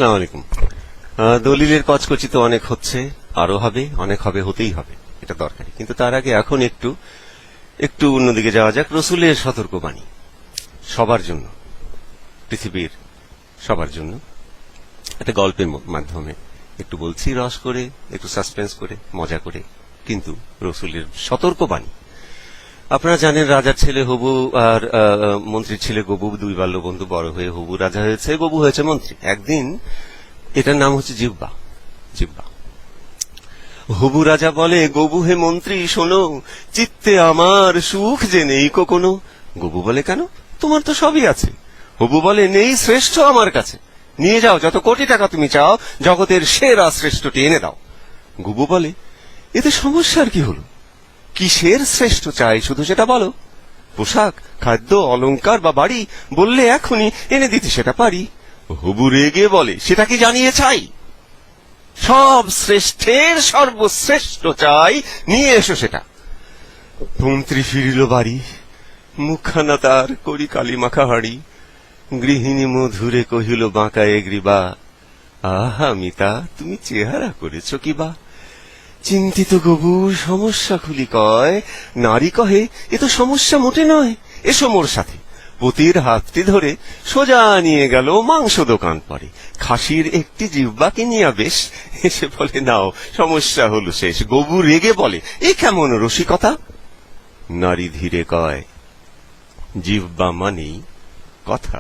আসসালামু আলাইকুম। দলিলের কচকচি তো অনেক হচ্ছে, আরো হবে, অনেক হবে, হতেই হবে, এটা দরকারি। কিন্তু তার আগে এখন একটু অন্যদিকে যাওয়া যাক। রসুলের সতর্কবাণী সবার জন্য, পৃথিবীর সবার জন্য একটা গল্পের মাধ্যমে একটু বলছি, রস করে, একটু সাসপেন্স করে, মজা করে, কিন্তু রসুলের সতর্কবাণী। আপনারা জানেন, রাজার ছেলে হবু আর মন্ত্রীর ছেলে গবু, দুই বাল্য বন্ধু, বড় হয়ে হবু রাজা হয়েছে, গবু হয়েছে মন্ত্রী। একদিন, এটার নাম হচ্ছে জিহ্বা। জিহ্বা হবু রাজা বলে, গবু হে মন্ত্রী শোনো, চিত্তে আমার সুখ যে নেই কখনো। গবু বলে, কেন? তোমার তো সবই আছে। হবু বলে, নেই শ্রেষ্ঠ আমার কাছে, নিয়ে যাও, যত কোটি টাকা তুমি চাও, জগতের সেরা শ্রেষ্ঠটি এনে দাও। গবু বলে, এতে সমস্যার কি হলো? কিসের শ্রেষ্ঠ চাই শুধু সেটা বলো। পোশাক, খাদ্য, অলংকার বা বাড়ি বললে এখনই এনে দিতে সেটা পারি। হবু রেগে বলে, সেটা কি জানিয়ে চাই? সব শ্রেষ্ঠের সর্বশ্রেষ্ঠ চাই, নিয়ে এসো সেটা। মন্ত্রী ফিরিল বাড়ি, মুখখানা তার করি কালি মাখা হাড়ি। গৃহিণী মধুরে কহিল বাঁকা এগ্রিবা, আহা মিতা তুমি চেহারা করেছ কিবা। চিন্তিত গবু সমস্যা খুলি কয়, নারী কহে, এ তো সমস্যা মোটে নয়, এসো মোর সাথে। পতির হাতটি ধরে সোজা নিয়ে গেল মাংস দোকান পরে। খাসির একটি জিহ্বা কিনিয়া বেশ, এসে বলে, নাও, সমস্যা হলো শেষ। গবু রেগে বলে, এ কেমন রসিকতা? নারী ধীরে কয়, জিহ্বা মানেই কথা।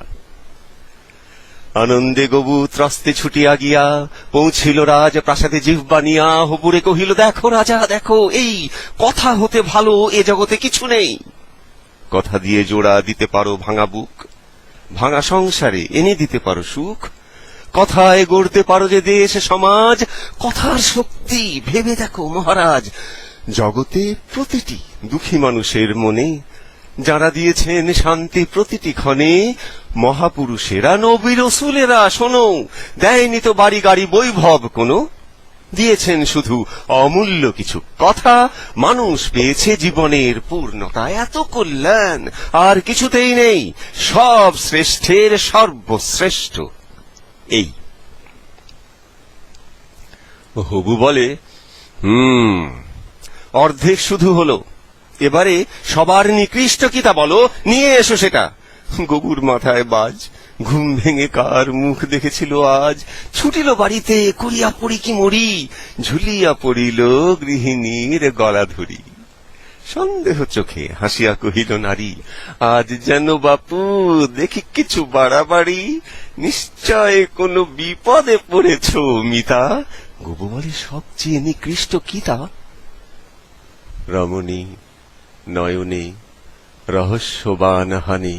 আনন্দে গবু ত্রস্তে ছুটিয়া গিয়া পৌঁছিল রাজ প্রাসাদে জিহ্বা নিয়া। হবুরে কহিল, দেখো রাজা দেখো, এই কথা হতে ভালো এ জগতে কিছু নেই। কথা দিয়ে জোড়া দিতে পারো ভাঙা বুক, ভাঙা সংসারে এনে দিতে পারো সুখ। কথায় গড়তে পারো যে দেশ সমাজ, কথার শক্তি ভেবে দেখো মহারাজ। জগতে প্রতিটি দুঃখী মানুষের মনে যারা দিয়েছেন শান্তি প্রতিটি ক্ষণে, মহাপুরুষেরা, নবী রসুলেরা শোনো, দেয়নি তো বাড়ি গাড়ি বৈভব কোনো, দিয়েছেন শুধু অমূল্য কিছু কথা। মানুষ পেয়েছে জীবনের পূর্ণতা, এত কল্যাণ আর কিছুতেই নেই, সব শ্রেষ্ঠের সর্বশ্রেষ্ঠ এই। হবু বলে, অর্ধেক শুধু হলো, এবারে সবার নিকৃষ্ট কি তা বলো, নিয়ে এসো সেটা। গবুর মাথায় বাজ, ঘুম ভেঙে কার মুখ দেখেছিল আজ। ছুটিল বাড়িতে, করিয়া পড়ি কি মরি, ঝুলিয়া পড়িল গৃহিণীর গলা ধরি। সন্দেহ চোখে হাসিয়া কহিল নারী, আজ যেন বাপু দেখি কিছু বাড়াবাড়ি, নিশ্চয় কোনো বিপদে পড়েছ মিতা। গবু বলে, সবচেয়ে নিকৃষ্ট কি তা? রমণী নয়নে রহস্যবান হানি,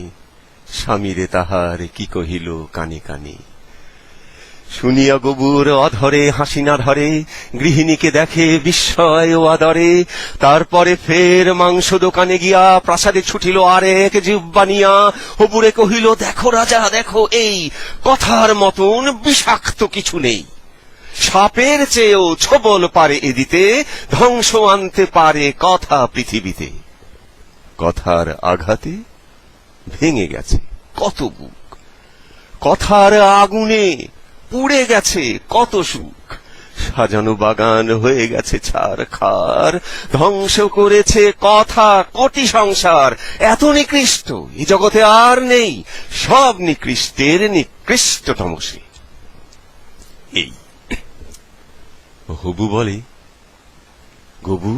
স্বামীরে তাহার কি কহিল কানে কানে। শুনিয়া গবুর অধরে হাসি না ধরে, গৃহিণীকে দেখে বিস্ময় ও আদরে। তারপরে ফের মাংস দোকানে গিয়া প্রাসাদে ছুটিল আরেক জিহ্বা নিয়া। হবুরে কহিল, দেখো রাজা দেখো, এই কথার মতন বিষাক্ত কিছু নেই। সাপের চেয়েও ছবল পারে এ দিতে, ধ্বংস আনতে পারে কথা পৃথিবীতে। কথার আঘাতে ভেঙে গেছে কত বুক, কথার আগুনে পুড়ে গেছে কত সুখ। সাজানো বাগান হয়ে গেছে ছারখার, ধ্বংস করেছে কথা কোটি সংসার। এত নিকৃষ্ট এই জগতে আর নেই, সব নিকৃষ্টের নিকৃষ্টতম সে এই। হবু বলে, গবু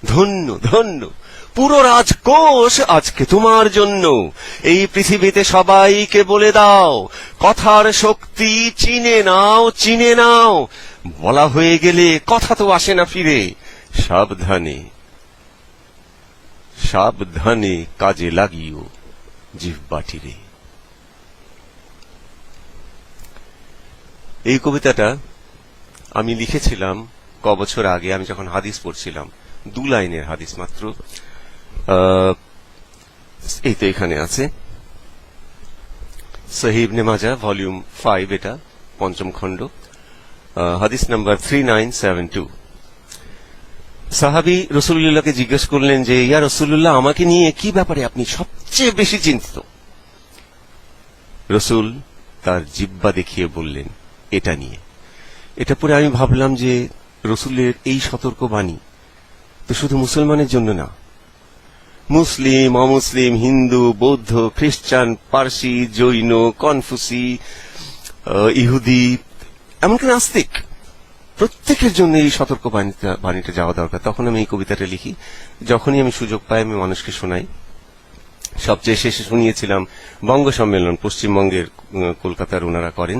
ধন্য ধন্য, পুরো রাজকোষ আজকে তোমার জন্য। এই পৃথিবীতে সবাইকে বলে দাও, কথার শক্তি চিনে নাও চিনে নাও। বলা হয়ে গেলে কথা তো আসে না ফিরে, সাবধানে সাবধানে কাজে লাগিও জিহ্বাটিরে। এই কবিতাটা আমি লিখেছিলাম কবছর আগে, আমি যখন হাদিস পড়ছিলাম। 2 লাইনের হাদিস মাত্র, এই তো এখানে আছে, সহিহ ইবনে মাজাহ ভলিউম 5, এটা 5ম খণ্ড, হাদিস নাম্বার 3972। সাহাবী রাসূলুল্লাহকে জিজ্ঞেস করলেন যে, ইয়া রাসূলুল্লাহ, আমাকে নিয়ে কি ব্যাপারে আপনি সবচেয়ে বেশি চিন্তিত? রাসূল তার জিহ্বা দেখিয়ে বললেন, এটা নিয়ে। এটা পরে আমি ভাবলাম যে রসুলের এই সতর্কবাণী তো শুধু মুসলমানের জন্য না, মুসলিম, অমুসলিম, হিন্দু, বৌদ্ধ, খ্রিস্টান, পার্সি, জৈন, কনফুসি, ইহুদি, এমনকি নাস্তিক, প্রত্যেকের জন্য এই সতর্ক বাণীটা যাওয়া দরকার। তখন আমি এই কবিতাটা লিখি। যখনই আমি সুযোগ পাই আমি মানুষকে শোনাই। সবচেয়ে শেষে শুনিয়েছিলাম বঙ্গ সম্মেলন, পশ্চিমবঙ্গের কলকাতার ওনারা করেন,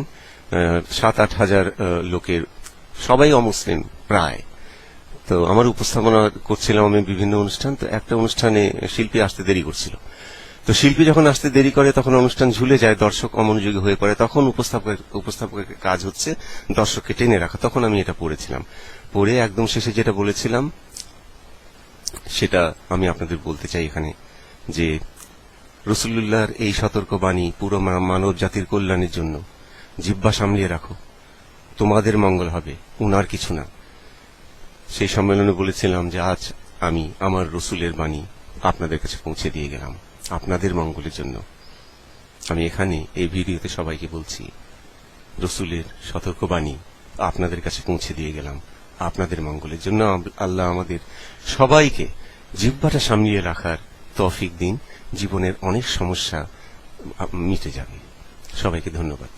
7-8 হাজার লোকের, সবাই অমুসলিম প্রায়। তো আমার উপস্থাপনা করছিলাম আমি বিভিন্ন অনুষ্ঠান। তো একটা অনুষ্ঠানে শিল্পী আসতে দেরি করছিল। তো শিল্পী যখন আসতে দেরি করে তখন অনুষ্ঠান ঝুলে যায়, দর্শক অমনোযোগী হয়ে পড়ে। তখন উপস্থাপকের কাজ হচ্ছে দর্শককে টেনে রাখা। তখন আমি এটা পড়েছিলাম। পড়ে একদম শেষে যেটা বলেছিলাম সেটা আমি আপনাদের বলতে চাই এখানে, যে রাসূলুল্লাহর এই সতর্কবাণী পুরো মানব জাতির কল্যাণের জন্য। জিহ্বা সামলিয়ে রাখো, তোমাদের মঙ্গল হবে, উনার কিছু না। সেই সম্মেলনে বলেছিলাম যে আজ আমি আমার রসুলের বাণী আপনাদের কাছে পৌঁছে দিয়ে গেলাম আপনাদের মঙ্গলের জন্য। আমি এখানে এই ভিডিওতে সবাইকে বলছি, রসুলের সতর্কবাণী আপনাদের কাছে পৌঁছে দিয়ে গেলাম আপনাদের মঙ্গলের জন্য। আল্লাহ আমাদের সবাইকে জিহ্বাটা সামলিয়ে রাখার তৌফিক দিন। জীবনের অনেক সমস্যা মিটে যাবে। সবাইকে ধন্যবাদ।